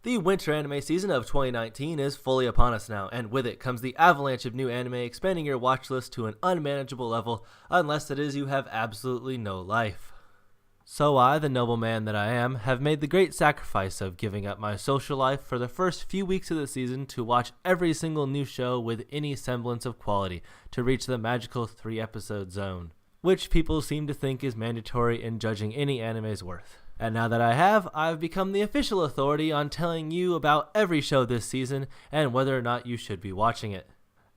The winter anime season of 2019 is fully upon us now, and with it comes the avalanche of new anime expanding your watch list to an unmanageable level, unless it is you have absolutely no life. So I, the noble man that I am, have made the great sacrifice of giving up my social life for the first few weeks of the season to watch every single new show with any semblance of quality to reach the magical 3-episode zone, which people seem to think is mandatory in judging any anime's worth. And now that I have, I've become the official authority on telling you about every show this season and whether or not you should be watching it.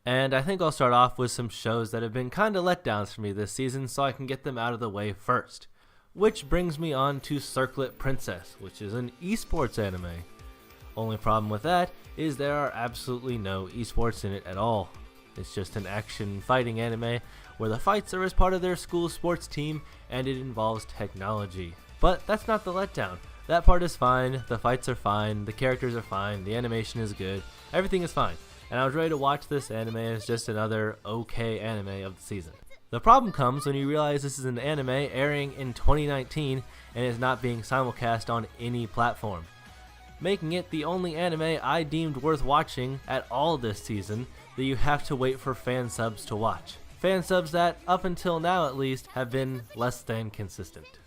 And I think I'll start off with some shows that have been kinda letdowns for me this season so I can get them out of the way first. Which brings me on to Circlet Princess, which is an esports anime. Only problem with that is there are absolutely no esports in it at all. It's just an action fighting anime where the fights are as part of their school sports team and it involves technology. But that's not the letdown. That part is fine, the fights are fine, the characters are fine, the animation is good, everything is fine. And I was ready to watch this anime as just another okay anime of the season. The problem comes when you realize this is an anime airing in 2019 and is not being simulcast on any platform, making it the only anime I deemed worth watching at all this season that you have to wait for fan subs to watch. Fan subs that, up until now at least, have been less than consistent.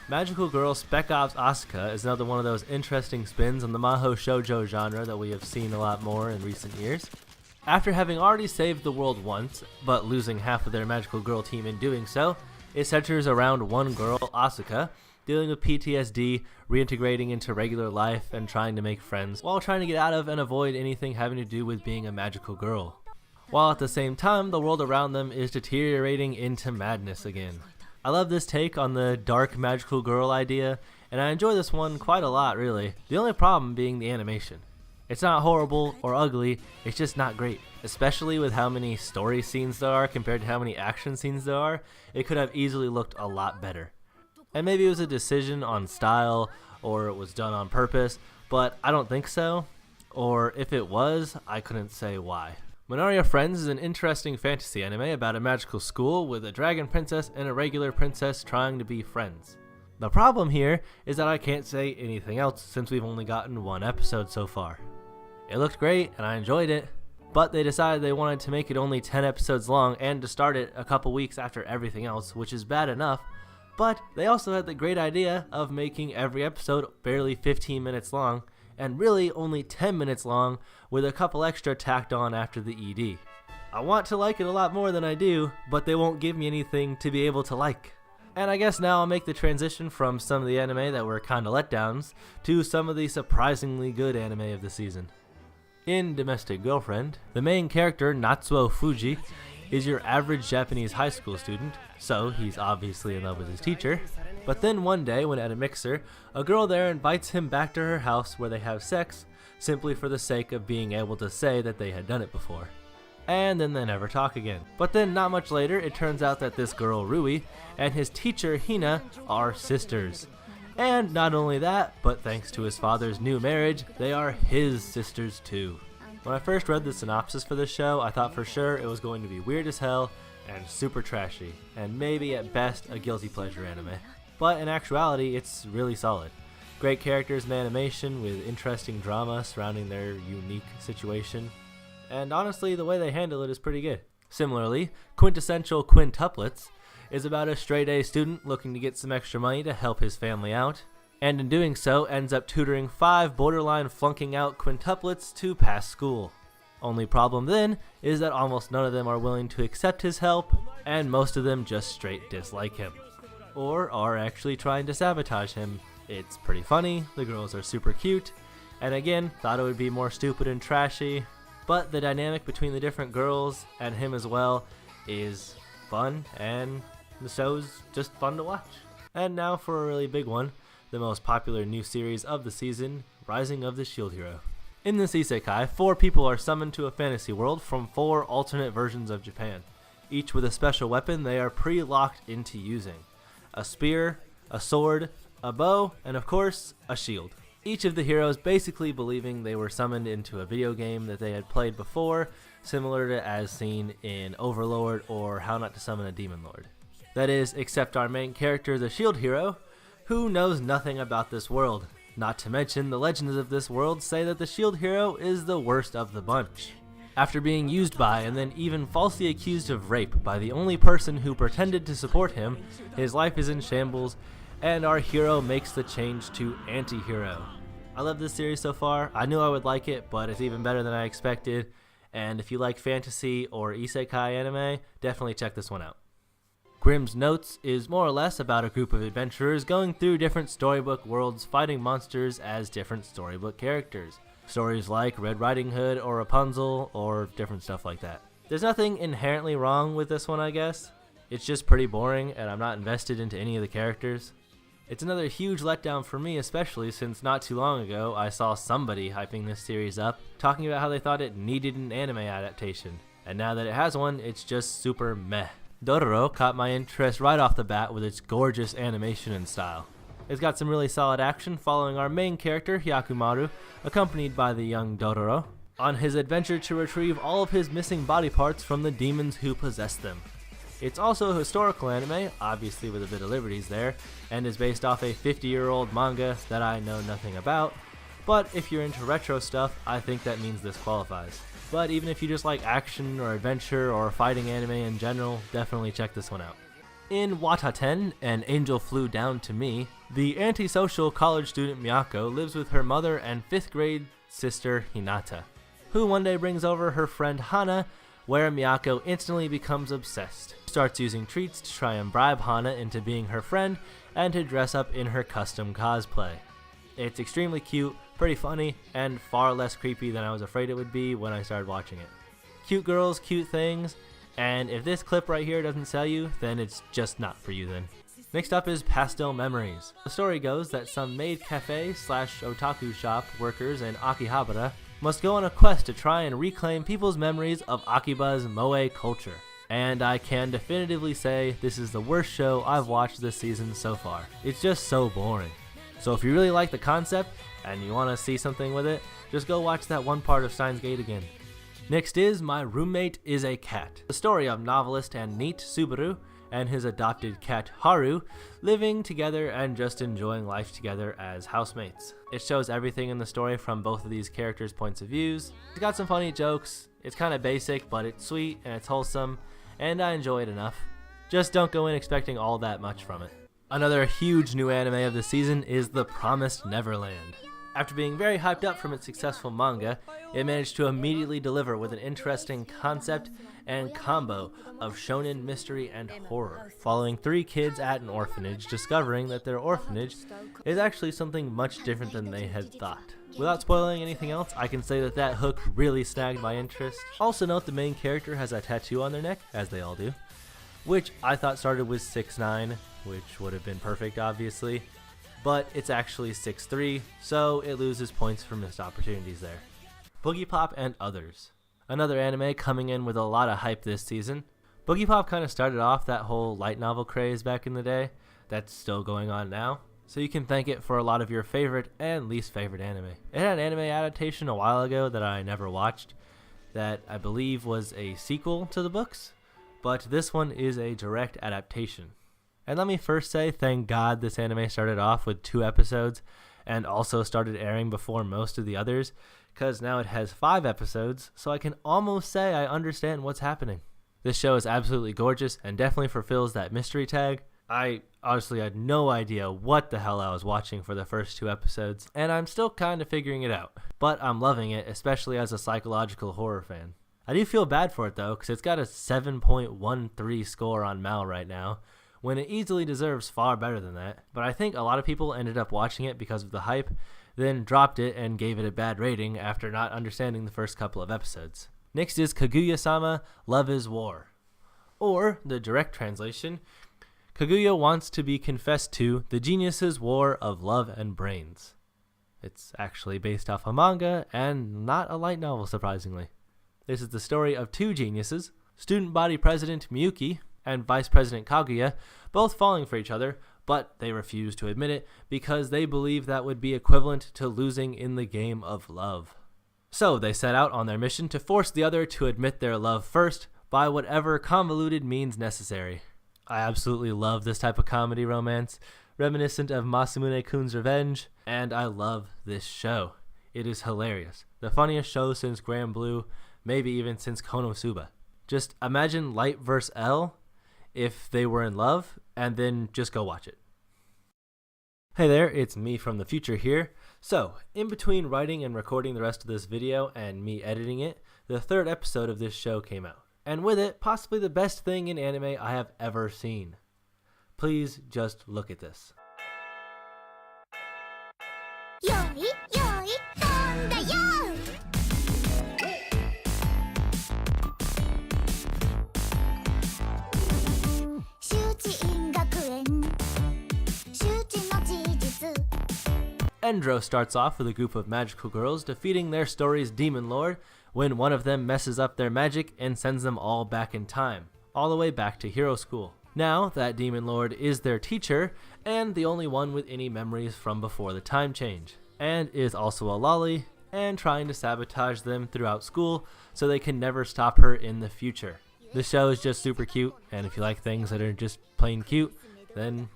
Magical Girl Spec Ops Asuka is another one of those interesting spins on the Mahou Shoujo genre that we have seen a lot more in recent years. After having already saved the world once, but losing half of their Magical Girl team in doing so, it centers around one girl, Asuka, dealing with PTSD, reintegrating into regular life, and trying to make friends, while trying to get out of and avoid anything having to do with being a magical girl. While at the same time, the world around them is deteriorating into madness again. I love this take on the dark magical girl idea, and I enjoy this one quite a lot really. The only problem being the animation. It's not horrible or ugly, it's just not great. Especially with how many story scenes there are compared to how many action scenes there are, it could have easily looked a lot better. And maybe it was a decision on style, or it was done on purpose, but I don't think so. Or if it was, I couldn't say why. Monaria Friends is an interesting fantasy anime about a magical school with a dragon princess and a regular princess trying to be friends. The problem here is that I can't say anything else since we've only gotten one episode so far. It looked great and I enjoyed it, but they decided they wanted to make it only 10 episodes long and to start it a couple weeks after everything else, which is bad enough, but they also had the great idea of making every episode barely 15 minutes long, and really only 10 minutes long with a couple extra tacked on after the ED. I want to like it a lot more than I do, but they won't give me anything to be able to like. And I guess now I'll make the transition from some of the anime that were kinda letdowns to some of the surprisingly good anime of the season. In Domestic Girlfriend, the main character, Natsuo Fuji, is your average Japanese high school student, so he's obviously in love with his teacher. But then one day, when at a mixer, a girl there invites him back to her house where they have sex, simply for the sake of being able to say that they had done it before. And then they never talk again. But then not much later, it turns out that this girl, Rui, and his teacher, Hina, are sisters. And not only that, but thanks to his father's new marriage, they are his sisters too. When I first read the synopsis for this show, I thought for sure it was going to be weird as hell and super trashy, and maybe at best a guilty pleasure anime. But in actuality, it's really solid. Great characters and animation with interesting drama surrounding their unique situation. And honestly, the way they handle it is pretty good. Similarly, Quintessential Quintuplets is about a straight-A student looking to get some extra money to help his family out, and in doing so ends up tutoring 5 borderline flunking out quintuplets to pass school. Only problem then is that almost none of them are willing to accept his help, and most of them just straight dislike him, or are actually trying to sabotage him. It's pretty funny, the girls are super cute, and again, thought it would be more stupid and trashy, but the dynamic between the different girls and him as well is fun, and the show's just fun to watch. And now for a really big one, the most popular new series of the season, Rising of the Shield Hero. In this isekai, 4 people are summoned to a fantasy world from 4 alternate versions of Japan, each with a special weapon they are pre-locked into using. A spear, a sword, a bow, and of course, a shield. Each of the heroes basically believing they were summoned into a video game that they had played before, similar to as seen in Overlord or How Not to Summon a Demon Lord. That is, except our main character, the shield hero, who knows nothing about this world. Not to mention, the legends of this world say that the shield hero is the worst of the bunch. After being used by and then even falsely accused of rape by the only person who pretended to support him, his life is in shambles, and our hero makes the change to anti-hero. I love this series so far. I knew I would like it, but it's even better than I expected. And if you like fantasy or isekai anime, definitely check this one out. Grimm's Notes is more or less about a group of adventurers going through different storybook worlds fighting monsters as different storybook characters. Stories like Red Riding Hood or Rapunzel or different stuff like that. There's nothing inherently wrong with this one, I guess. It's just pretty boring and I'm not invested into any of the characters. It's another huge letdown for me, especially since not too long ago I saw somebody hyping this series up, talking about how they thought it needed an anime adaptation. And now that it has one, it's just super meh. Dororo caught my interest right off the bat with its gorgeous animation and style. It's got some really solid action following our main character, Hyakumaru, accompanied by the young Dororo, on his adventure to retrieve all of his missing body parts from the demons who possess them. It's also a historical anime, obviously with a bit of liberties there, and is based off a 50-year-old manga that I know nothing about, but if you're into retro stuff, I think that means this qualifies. But even if you just like action or adventure or fighting anime in general, definitely check this one out. In Wataten, An Angel Flew Down to Me, the antisocial college student Miyako lives with her mother and 5th grade sister Hinata, who one day brings over her friend Hana, where Miyako instantly becomes obsessed. She starts using treats to try and bribe Hana into being her friend and to dress up in her custom cosplay. It's extremely cute, pretty funny, and far less creepy than I was afraid it would be when I started watching it. Cute girls, cute things. And if this clip right here doesn't sell you, then it's just not for you then. Next up is Pastel Memories. The story goes that some maid cafe / otaku shop workers in Akihabara must go on a quest to try and reclaim people's memories of Akiba's moe culture. And I can definitively say this is the worst show I've watched this season so far. It's just so boring. So if you really like the concept and you want to see something with it, just go watch that one part of Steins Gate again. Next is My Roommate is a Cat, the story of novelist and NEET Subaru and his adopted cat Haru living together and just enjoying life together as housemates. It shows everything in the story from both of these characters' points of views. It's got some funny jokes, it's kind of basic, but it's sweet and it's wholesome, and I enjoy it enough. Just don't go in expecting all that much from it. Another huge new anime of the season is The Promised Neverland. After being very hyped up from its successful manga, it managed to immediately deliver with an interesting concept and combo of shonen mystery and horror, following 3 kids at an orphanage discovering that their orphanage is actually something much different than they had thought. Without spoiling anything else, I can say that hook really snagged my interest. Also note the main character has a tattoo on their neck, as they all do, which I thought started with 6'9", which would have been perfect obviously. But it's actually 6'3", so it loses points for missed opportunities there. Boogie Pop and Others. Another anime coming in with a lot of hype this season. Boogie Pop kind of started off that whole light novel craze back in the day. That's still going on now. So you can thank it for a lot of your favorite and least favorite anime. It had an anime adaptation a while ago that I never watched that I believe was a sequel to the books, but this one is a direct adaptation. And let me first say, thank God this anime started off with 2 episodes and also started airing before most of the others, because now it has 5 episodes, so I can almost say I understand what's happening. This show is absolutely gorgeous and definitely fulfills that mystery tag. I honestly had no idea what the hell I was watching for the first 2 episodes, and I'm still kind of figuring it out. But I'm loving it, especially as a psychological horror fan. I do feel bad for it though, because it's got a 7.13 score on Mal right now, when it easily deserves far better than that. But I think a lot of people ended up watching it because of the hype, then dropped it and gave it a bad rating after not understanding the first couple of episodes. Next is Kaguya-sama, Love is War. Or, the direct translation, Kaguya wants to be confessed to the genius's war of love and brains. It's actually based off a manga and not a light novel, surprisingly. This is the story of 2 geniuses, student body president Miyuki and Vice President Kaguya, both falling for each other, but they refuse to admit it because they believe that would be equivalent to losing in the game of love. So they set out on their mission to force the other to admit their love first by whatever convoluted means necessary. I absolutely love this type of comedy romance. reminiscent of Masamune-kun's Revenge, and I love this show. It is hilarious. The funniest show since Grand Blue, maybe even since Konosuba. Just imagine Light vs. L if they were in love, and then just go watch it. Hey there, it's me from the future here. So, in between writing and recording the rest of this video and me editing it, the third episode of this show came out. And with it, possibly the best thing in anime I have ever seen. Please just look at this. Endro starts off with a group of magical girls defeating their story's demon lord when one of them messes up their magic and sends them all back in time, all the way back to hero school. Now, that demon lord is their teacher and the only one with any memories from before the time change, and is also a lolly and trying to sabotage them throughout school so they can never stop her in the future. The show is just super cute, and if you like things that are just plain cute, then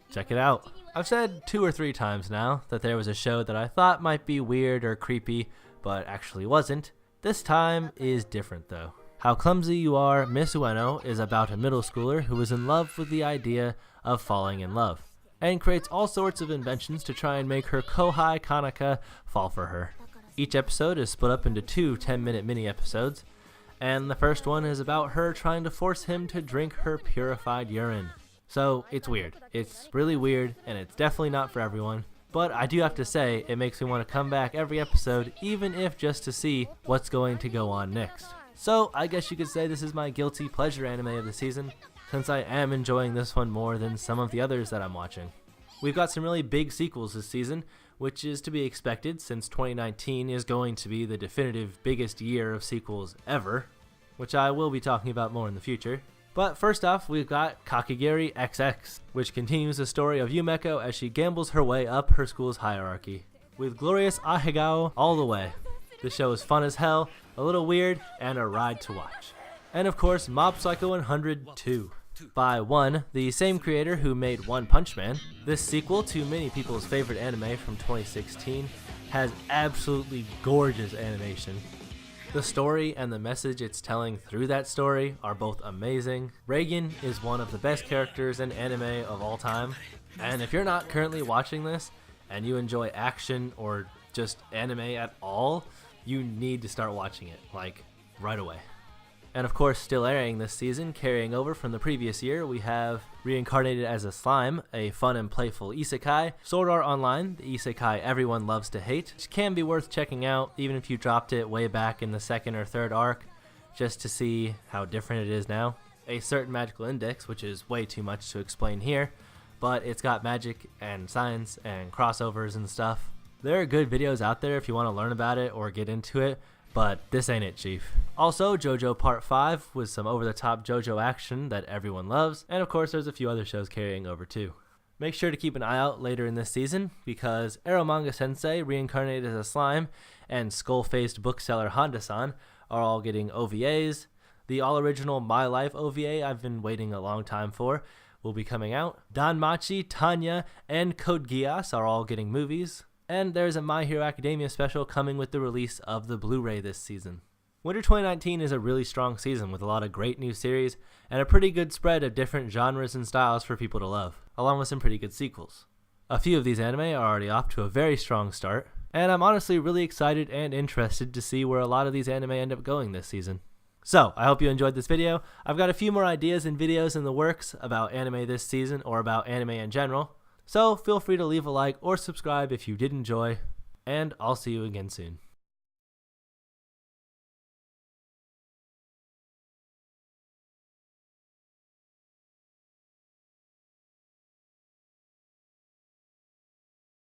check it out. I've said 2 or 3 times now that there was a show that I thought might be weird or creepy, but actually wasn't. This time is different though. How Clumsy You Are, Miss Ueno is about a middle schooler who is in love with the idea of falling in love, and creates all sorts of inventions to try and make her Kohai Kanaka fall for her. Each episode is split up into 2 10-minute mini episodes, and the first one is about her trying to force him to drink her purified urine. So it's weird. It's really weird, and it's definitely not for everyone. But I do have to say, it makes me want to come back every episode, even if just to see what's going to go on next. So I guess you could say this is my guilty pleasure anime of the season, since I am enjoying this one more than some of the others that I'm watching. We've got some really big sequels this season, which is to be expected since 2019 is going to be the definitive biggest year of sequels ever, which I will be talking about more in the future. But first off, we've got Kakegiri XX, which continues the story of Yumeko as she gambles her way up her school's hierarchy, with glorious Ahegao all the way. The show is fun as hell, a little weird, and a ride to watch. And of course, Mob Psycho 100 2. By one, the same creator who made One Punch Man, this sequel to many people's favorite anime from 2016 has absolutely gorgeous animation. The story and the message it's telling through that story are both amazing. Reagan is one of the best characters in anime of all time, and if you're not currently watching this and you enjoy action or just anime at all, you need to start watching it, like, right away. And of course, still airing this season, carrying over from the previous year, we have Reincarnated as a Slime, a fun and playful isekai, Sword Art Online, the isekai everyone loves to hate, which can be worth checking out even if you dropped it way back in the 2nd or 3rd arc, just to see how different it is now. A Certain Magical Index, which is way too much to explain here, but it's got magic and science and crossovers and stuff. There are good videos out there if you want to learn about it or get into it, but this ain't it, chief. Also, JoJo Part 5 with some over-the-top JoJo action that everyone loves, and of course there's a few other shows carrying over too. Make sure to keep an eye out later in this season, because Eromanga Sensei, Reincarnated as a Slime, and Skull-Faced Bookseller Honda-san are all getting OVAs. The all-original My Life OVA I've been waiting a long time for will be coming out. Danmachi, Tanya, and Code Geass are all getting movies. And there's a My Hero Academia special coming with the release of the Blu-ray this season. Winter 2019 is a really strong season with a lot of great new series and a pretty good spread of different genres and styles for people to love, along with some pretty good sequels. A few of these anime are already off to a very strong start, and I'm honestly really excited and interested to see where a lot of these anime end up going this season. So, I hope you enjoyed this video. I've got a few more ideas and videos in the works about anime this season or about anime in general. So feel free to leave a like or subscribe if you did enjoy, and I'll see you again soon.